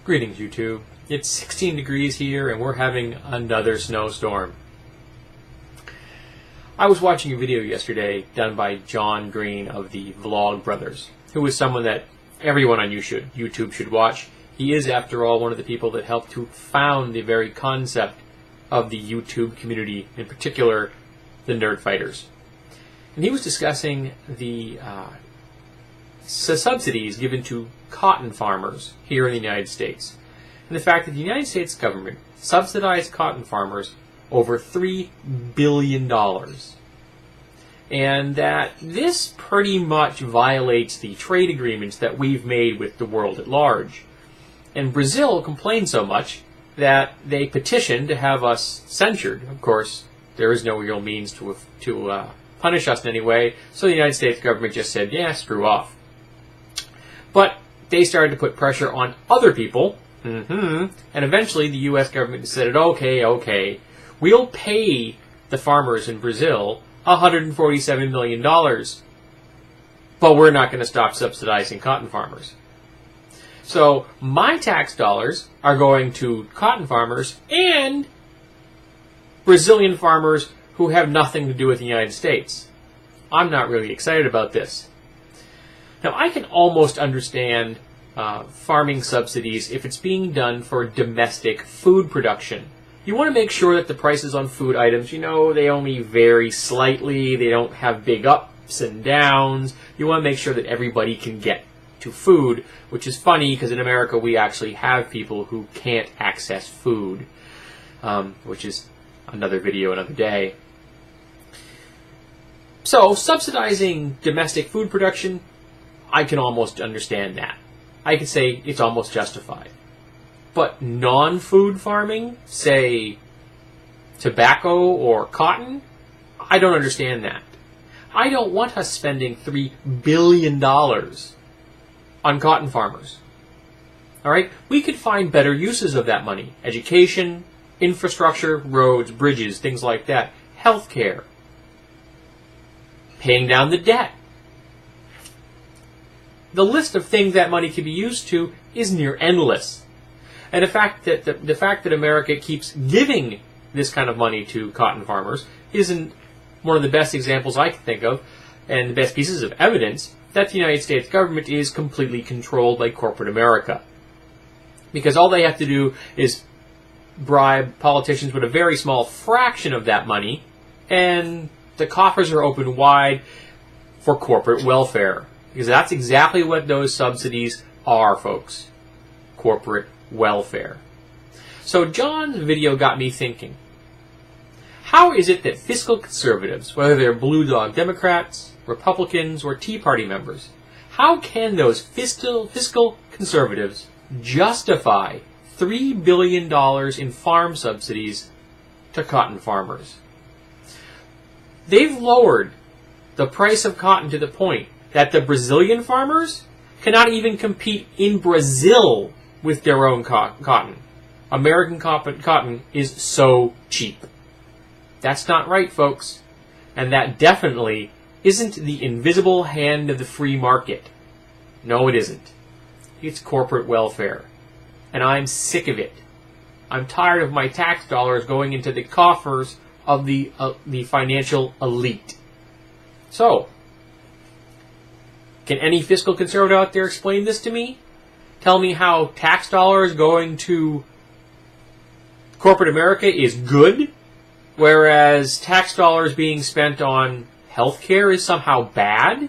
Greetings, YouTube. It's 16 degrees here and we're having another snowstorm. I was watching a video yesterday done by John Green of the Vlog Brothers, who is someone that everyone on YouTube should watch. He is, after all, one of the people that helped to found the very concept of the YouTube community, in particular, the Nerd Fighters. And he was discussing the subsidies given to cotton farmers here in the United States. And the fact that the United States government subsidized cotton farmers over $3 billion. And that this pretty much violates the trade agreements that we've made with the world at large. And Brazil complained so much that they petitioned to have us censured. Of course, there is no real means to punish us in any way, so the United States government just said, yeah, screw off. But they started to put pressure on other people, and eventually the U.S. government decided, okay, we'll pay the farmers in Brazil $147 million, but we're not going to stop subsidizing cotton farmers. So my tax dollars are going to cotton farmers and Brazilian farmers who have nothing to do with the United States. I'm not really excited about this. Now, I can almost understand farming subsidies if it's being done for domestic food production. You want to make sure that the prices on food items, they only vary slightly, they don't have big ups and downs. You want to make sure that everybody can get to food, which is funny because in America we actually have people who can't access food, which is another video another day. So, subsidizing domestic food production, I can almost understand that. I could say it's almost justified. But non-food farming, say tobacco or cotton, I don't understand that. I don't want us spending $3 billion on cotton farmers. All right? We could find better uses of that money. Education, infrastructure, roads, bridges, things like that. Healthcare. Paying down the debt. The list of things that money can be used to is near endless. And the fact that America keeps giving this kind of money to cotton farmers isn't one of the best examples I can think of, and the best pieces of evidence that the United States government is completely controlled by corporate America. Because all they have to do is bribe politicians with a very small fraction of that money, and the coffers are open wide for corporate welfare. Because that's exactly what those subsidies are, folks. Corporate welfare. So John's video got me thinking. How is it that fiscal conservatives, whether they're Blue Dog Democrats, Republicans, or Tea Party members, how can those fiscal conservatives justify $3 billion in farm subsidies to cotton farmers? They've lowered the price of cotton to the point that the Brazilian farmers cannot even compete in Brazil with their own cotton. American cotton is so cheap. That's not right, folks. And that definitely isn't the invisible hand of the free market. No, it isn't. It's corporate welfare. And I'm sick of it. I'm tired of my tax dollars going into the coffers of the financial elite. So, can any fiscal conservative out there explain this to me? Tell me how tax dollars going to corporate America is good, whereas tax dollars being spent on healthcare is somehow bad?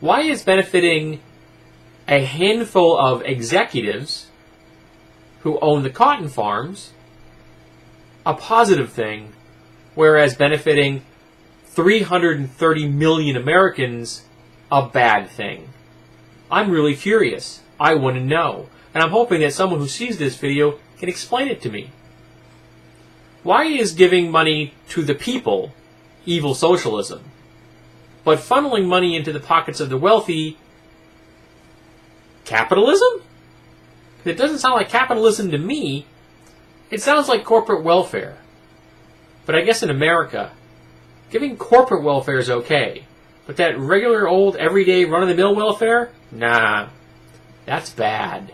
Why is benefiting a handful of executives who own the cotton farms a positive thing, whereas benefiting 330 million Americans a bad thing? I'm really curious. I want to know. And I'm hoping that someone who sees this video can explain it to me. Why is giving money to the people evil socialism, but funneling money into the pockets of the wealthy capitalism? It doesn't sound like capitalism to me. It sounds like corporate welfare. But I guess in America, giving corporate welfare is okay. But that regular old everyday run-of-the-mill welfare? Nah, that's bad.